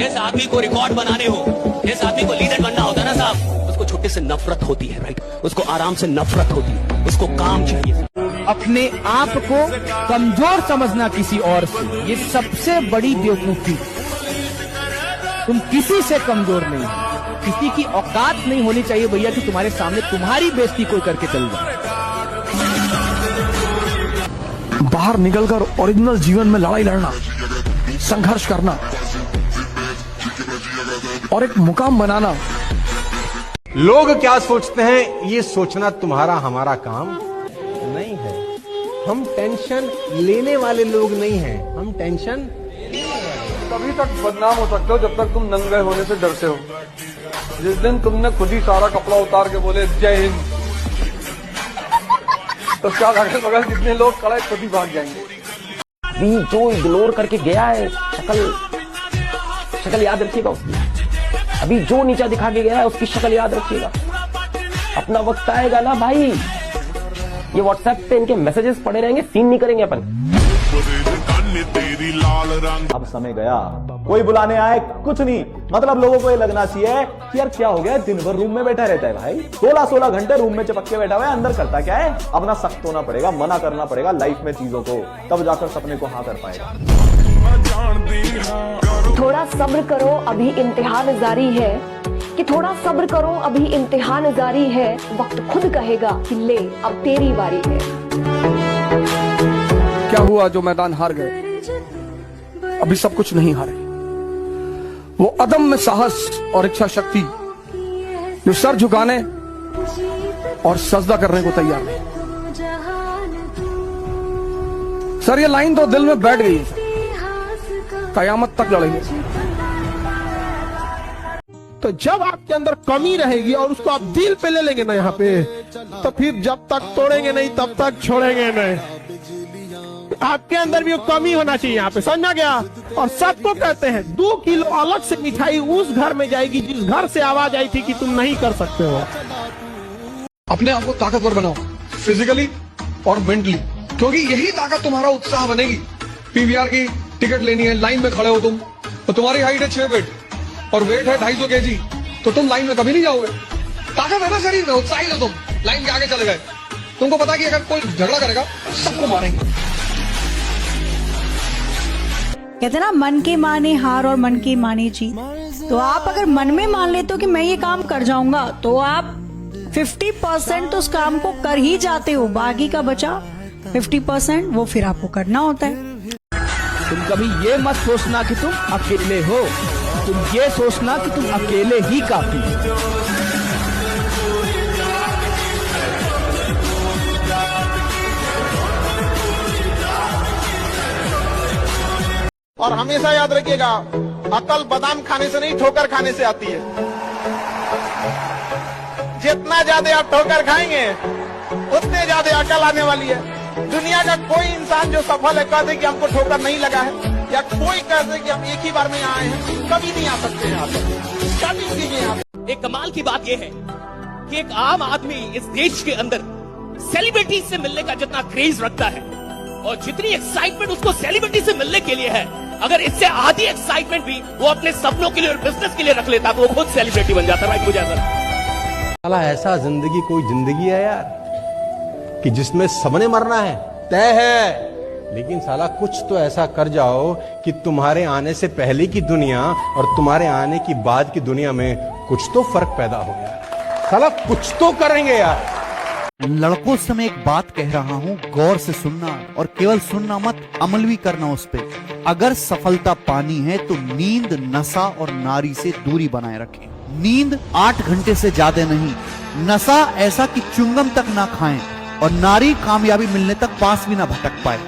इस आदमी को रिकॉर्ड बनाने हो, इस आदमी को लीडर बनना होता ना साहब, उसको छुट्टी से नफरत होती है, राइट? उसको आराम से नफरत होती है, उसको काम चाहिए। अपने आप को कमजोर समझना किसी और से, ये सबसे बड़ी बेवकूफी। तुम किसी से कमजोर नहीं हो, किसी की औकात नहीं होनी चाहिए भैया कि तुम्हारे सामने तुम्हारी बेइज्जती कोई करके चल जाए। बाहर निकलकर ओरिजिनल जीवन में लड़ाई लड़ना, संघर्ष करना और एक मुकाम बनाना। लोग क्या सोचते हैं, ये सोचना तुम्हारा हमारा काम नहीं है। हम टेंशन लेने वाले लोग नहीं हैं, हम टेंशन तभी तक बदनाम हो सकते हो जब तक तुम नंगे होने से डरते हो। जिस दिन तुमने खुद ही सारा कपड़ा उतार के बोले जय हिंद, तो क्या अगल बगल जितने लोग खड़े खुद ही भाग जाएंगे। भी जो इग्नोर करके गया है, शक्ल याद रखिएगा उसकी। अभी जो नीचा दिखा के गया है उसकी शक्ल याद रखिएगा। अपना वक्त आएगा ना भाई, ये व्हाट्सएप पे इनके मैसेजेस पड़े रहेंगे, सीन नहीं करेंगे अपन। अब समय गया, कोई बुलाने आए कुछ नहीं, मतलब लोगों को ये लगना चाहिए कि यार क्या हो गया, दिन भर रूम में बैठा रहता है भाई, 16-16 घंटे रूम में चिपक के बैठा हुआ है, अंदर करता क्या है? अपना सख्त होना पड़ेगा, मना करना पड़ेगा लाइफ में चीजों को, तब जाकर सपने को हाँ कर पाएगा। थोड़ा सब्र करो, अभी इम्तिहान जारी है, कि थोड़ा सब्र करो, अभी इम्तिहान जारी है, वक्त खुद कहेगा कि ले अब तेरी बारी है। क्या हुआ जो मैदान हार गए? अभी सब कुछ नहीं हारे। वो अदम में साहस और इच्छा शक्ति जो सर झुकाने और सजदा करने को तैयार है। सर ये लाइन तो दिल में बैठ गई है, कयामत तक लड़ेंगे। तो जब आपके अंदर कमी रहेगी और उसको आप दिल पे ले लेंगे ना यहाँ पे, तो फिर जब तक तोड़ेंगे नहीं तब तक छोड़ेंगे नहीं। आपके अंदर भी वो कमी होना चाहिए यहाँ पे, समझा गया? और सबको कहते हैं 2 किलो अलग से मिठाई उस घर में जाएगी जिस घर से आवाज आई थी कि तुम नहीं कर सकते हो। अपने आप को ताकतवर बनाओ, फिजिकली और मेंटली, क्योंकि यही ताकत तुम्हारा उत्साह बनेगी। पीवीआर की टिकट लेनी है, लाइन में खड़े हो तुम, तो तुम्हारी हाइट है 6 फीट और वेट है 250 kg, तो तुम लाइन में कभी नहीं जाओगे। ताकत है ना शरीर में, उत्साहित हो तुम, लाइन के आगे चले गए। तुमको पता कि अगर कोई झगड़ा करेगा सबको मारेंगे। कहते ना मन के माने हार और मन के माने जीत। तो आप अगर मन में मान लेते हो कि मैं ये काम कर जाऊंगा, तो आप 50% उस काम को कर ही जाते हो, बाकी का बचा 50% वो फिर आपको करना होता है। तुम कभी ये मत सोचना कि तुम अकेले हो, तुम ये सोचना कि तुम अकेले ही काफी हो। और हमेशा याद रखिएगा, अकल बादाम खाने से नहीं ठोकर खाने से आती है। जितना ज्यादा आप ठोकर खाएंगे उतने ज्यादा अकल आने वाली है। दुनिया का कोई इंसान जो सफल है कह दे कि हमको ठोकर नहीं लगा है, या कोई कह दे कि हम एक ही बार में आए हैं, कभी नहीं आ सकते यहाँ पर, कभी भी नहीं आ सकते। एक कमाल की बात यह है कि एक आम आदमी इस देश के अंदर सेलिब्रिटी से मिलने का जितना क्रेज रखता है और जितनी एक्साइटमेंट उसको सेलिब्रिटी से मिलने के लिए है, अगर इससे आधी एक्साइटमेंट भी वो अपने सपनों के लिए और बिजनेस के लिए रख लेता तो वो खुद सेलिब्रिटी बन जाता। भाई मुझे साला ऐसा जिंदगी कोई जिंदगी है यार कि जिसमें सबने मरना है, तय है, लेकिन साला कुछ तो ऐसा कर जाओ कि तुम्हारे आने से पहले की दुनिया और तुम्हारे आने की बाद की दुनिया में कुछ तो फर्क पैदा हो गया। साला कुछ तो करेंगे यार। लड़कों से मैं एक बात कह रहा हूँ, गौर से सुनना और केवल सुनना मत, अमल भी करना उस पे। अगर सफलता पानी है तो नींद, नशा और नारी से दूरी बनाए रखें। नींद 8 घंटे से ज्यादा नहीं, नशा ऐसा कि च्युइंगम तक ना खाएं, और नारी कामयाबी मिलने तक पास भी ना भटक पाए।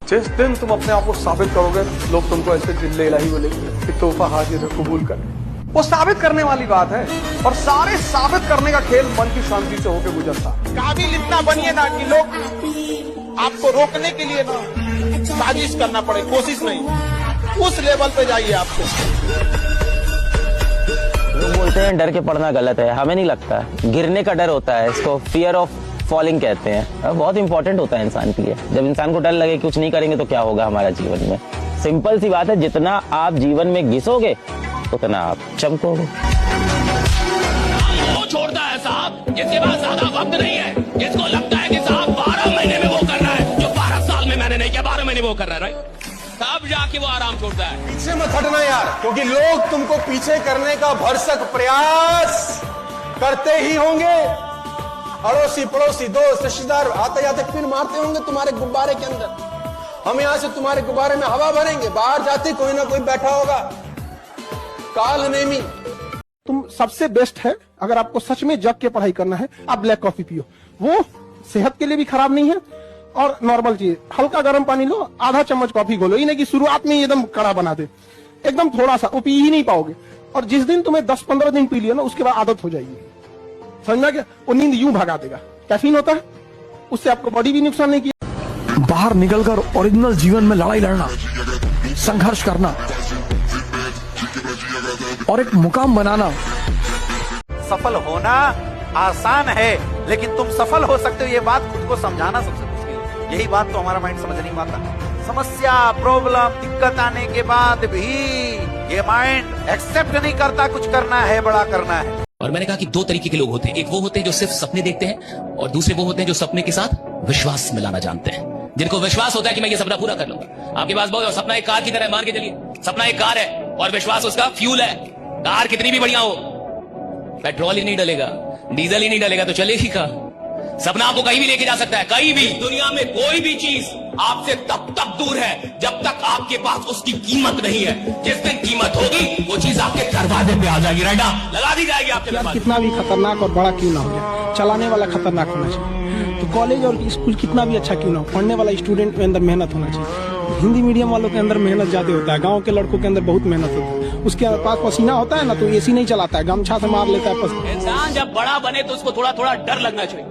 जिस दिन तुम अपने आप को साबित करोगे, लोग तुमको ऐसे दिल्ले इलाही बोलेंगे कि तोहफा हाजिर है, कबूल कर। वो साबित करने वाली बात है, और सारे साबित करने का खेल मन की शांति से होकर गुजरता। काबिल इतना बनिए ना कि लोग आपको रोकने के लिए ना साजिश करना पड़े, कोशिश नहीं, उस लेवल पे जाइए। आपको लोग बोलते हैं डर के पढ़ना गलत है, हमें नहीं लगता। गिरने का डर होता है, इसको फियर ऑफ फॉलिंग कहते हैं। बहुत इंपॉर्टेंट होता है इंसान के लिए। जब इंसान को डर लगे कुछ नहीं करेंगे तो क्या होगा हमारा जीवन में। सिंपल सी बात है, जितना आप जीवन में घिसोगे उतना आप चमकोगे। वो छोड़ता है साहब जिसके पास ज्यादा वक्त नहीं है, जिसको लगता है कि साहब 12 महीने में वो करना है जो 12 साल में मैंने नहीं किया, 12 महीने में वो कर रहा है, राइट? तब जाके वो आराम छोड़ता है। पीछे मत हटना यार, क्योंकि लोग तुमको पीछे करने का भरसक प्रयास करते ही होंगे। अड़ोसी पड़ोसी दोस्त रिश्तेदार आते जाते पिन मारते होंगे तुम्हारे गुब्बारे के अंदर। हम यहां से तुम्हारे गुब्बारे में हवा भरेंगे, बाहर जाते कोई ना कोई बैठा होगा काल नेमी। तुम सबसे बेस्ट है, अगर आपको सच में जग के पढ़ाई करना है आप ब्लैक कॉफी पियो, वो सेहत के लिए भी खराब नहीं है। और नॉर्मल चीज, हल्का गर्म पानी लो, आधा चम्मच कॉफी घोलो, ये नहीं कि शुरुआत में एकदम कड़ा बना दे, एकदम थोड़ा सा, वो पी ही नहीं पाओगे। और जिस दिन तुम्हें 10-15 दिन पी लिया ना, उसके बाद आदत हो जाएगी, समझना क्या? वो नींद यूं भगा देगा। कैफीन होता है, उससे आपको बॉडी भी नुकसान नहीं किया। बाहर निकलकर ओरिजिनल जीवन में लड़ाई लड़ना, संघर्ष करना और एक मुकाम बनाना। सफल होना आसान है, लेकिन तुम सफल हो सकते हो ये बात खुद को समझाना सबसे मुश्किल है। यही बात तो हमारा माइंड समझ नहीं पाता। समस्या, प्रॉब्लम, दिक्कत आने के बाद भी ये माइंड एक्सेप्ट नहीं करता कुछ करना है, बड़ा करना है। और मैंने कहा कि 2 तरीके के लोग होते हैं, एक वो होते हैं जो सिर्फ सपने देखते हैं, और दूसरे वो होते हैं जो सपने के साथ विश्वास मिलाना जानते हैं, जिनको विश्वास होता है कि मैं ये सपना पूरा कर लूंगा। आपके पास बहुत सपना एक कार की तरह, मान के चलिए सपना एक कार है और विश्वास उसका फ्यूल है। कार कितनी भी बढ़िया हो, पेट्रोल ही नहीं डलेगा, डीजल ही नहीं डलेगा तो चलेगी का। सपना आपको कहीं भी लेके जा सकता है, कहीं भी। दुनिया में कोई भी चीज आपसे तब तक दूर है जब तक आपके पास उसकी कीमत नहीं है। जिस दिन कीमत होगी वो चीज आपके दरवाजे पे आ जाएगी, राइडा लगा दी जाएगी आपके दरवाजे। कितना भी खतरनाक और बड़ा क्यों ना हो जाए, चलाने वाला खतरनाक होना चाहिए। तो कॉलेज और स्कूल कितना भी अच्छा क्यों ना हो, पढ़ने वाला स्टूडेंट के अंदर मेहनत होना चाहिए। हिंदी मीडियम वालों के अंदर मेहनत ज्यादा होता है, गांव के लड़कों के अंदर बहुत मेहनत होती है। उसके पास पसीना होता है ना, तो एसी नहीं चलाता है, गमछा से मार लेता है पसीना। इंसान जब बड़ा बने तो उसको थोड़ा थोड़ा डर लगना चाहिए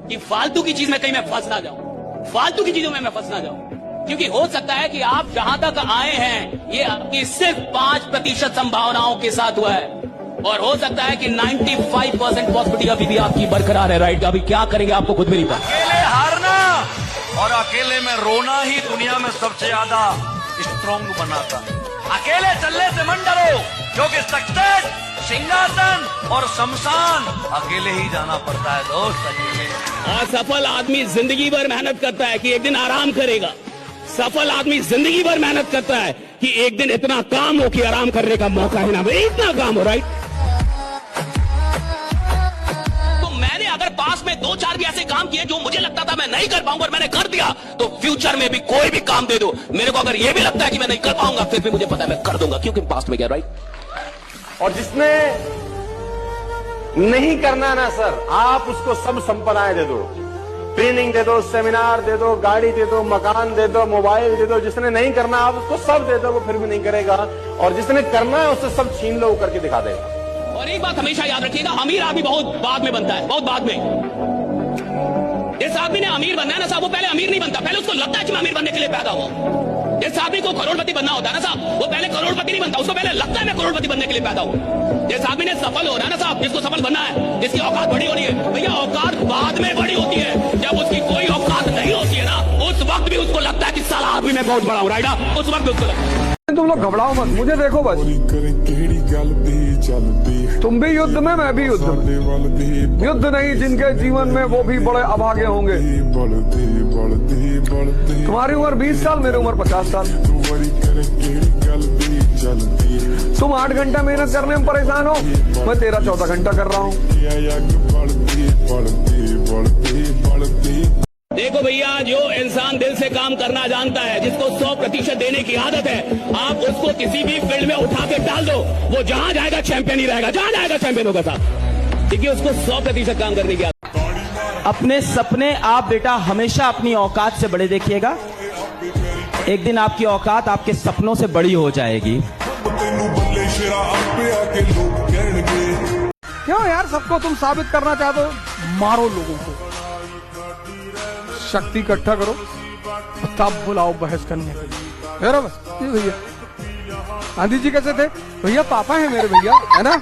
कि फालतू की चीज में कहीं मैं फंस ना जाऊं, फालतू की चीजों में मैं फंस ना जाऊं। क्योंकि हो सकता है कि आप जहां तक आए हैं ये आपकी सिर्फ 5% संभावनाओं के साथ हुआ है, और हो सकता है कि 95% पॉसिबिलिटी अभी भी आपकी बरकरार है, राइट? अभी क्या करेंगे आपको खुद भी नहीं पता। अकेले हारना और अकेले में रोना ही दुनिया में सबसे ज्यादा स्ट्रॉन्ग बनाता है। अकेले चलने से मन डरो, क्योंकि सक्सेस, सिंहासन और शमशान अकेले ही जाना पड़ता है दोस्त, अकेले। और सफल आदमी जिंदगी भर मेहनत करता है कि एक दिन आराम करेगा। सफल आदमी जिंदगी भर मेहनत करता है कि एक दिन इतना काम हो कि आराम करने का मौका ही ना मिले, इतना काम हो, राइट? तो मैंने अगर पास में 2-4 भी ऐसे काम किए जो मुझे लगता था मैं नहीं कर पाऊंगा और मैंने कर दिया, तो फ्यूचर में भी कोई भी काम दे दो मेरे को, अगर ये भी लगता है कि मैं नहीं कर पाऊंगा, फिर भी मुझे पता है मैं कर दूंगा, क्योंकि पास्ट में गया, राइट? और जिसने नहीं करना ना सर, आप उसको सब संपदाएं दे दो, ट्रेनिंग दे दो, सेमिनार दे दो, गाड़ी दे दो, मकान दे दो, मोबाइल दे दो। जिसने नहीं करना आप उसको सब दे दो, वो फिर भी नहीं करेगा। और जिसने करना है उससे सब छीन लो, करके दिखा देगा। और एक बात हमेशा याद रखिएगा, अमीर आदमी बहुत बाद में बनता है, बहुत बाद में। जिस आदमी ने अमीर बनना है ना साहब, वो पहले अमीर नहीं बनता, पहले उसको लगता है कि मैं अमीर बनने के लिए पैदा हुआ। जिस आदमी को करोड़पति बनना होता है ना साहब, वो पहले करोड़पति नहीं बनता, उसको पहले लगता है मैं करोड़पति बनने के लिए पैदा हुआ। जिस आदमी ने सफल होना है ना साहब, जिसको सफल बनना है, जिसकी औकात बड़ी होनी है, भैया औकात बाद में बड़ी होती है। जब उसकी कोई औकात नहीं होती है ना, उस वक्त भी उसको लगता है कि साला आदमी मैं बहुत बड़ा हूँ, राइट? उस वक्त भी उसको लगता है। तुम लोग घबराओ मत, मुझे देखो बस। तुम भी युद्ध में, मैं भी युद्ध में। युद्ध नहीं जिनके जीवन में, वो भी बड़े अभागे होंगे। तुम्हारी उम्र 20 साल, मेरी उम्र 50 साल। तुम 8 घंटा मेहनत करने में परेशान हो, मैं 13-14 घंटा कर रहा हूँ। देखो भैया, जो इंसान दिल से काम करना जानता है, जिसको 100% देने की आदत है, आप उसको किसी भी फील्ड में उठा के डाल दो, वो जहां जाएगा चैंपियन ही रहेगा, जहां जाएगा चैंपियन होगा साहब, क्योंकि उसको 100% काम करने की आदत। अपने सपने आप बेटा हमेशा अपनी औकात से बड़े देखिएगा, एक दिन आपकी औकात आपके सपनों से बड़ी हो जाएगी। क्यों यार, सबको तुम साबित करना चाहते हो? मारो लोगों को, शक्ति इकट्ठा करो, तब बुलाओ बहस करने के लिए। बस भैया, गांधी जी कैसे थे? भैया पापा है मेरे, भैया है ना।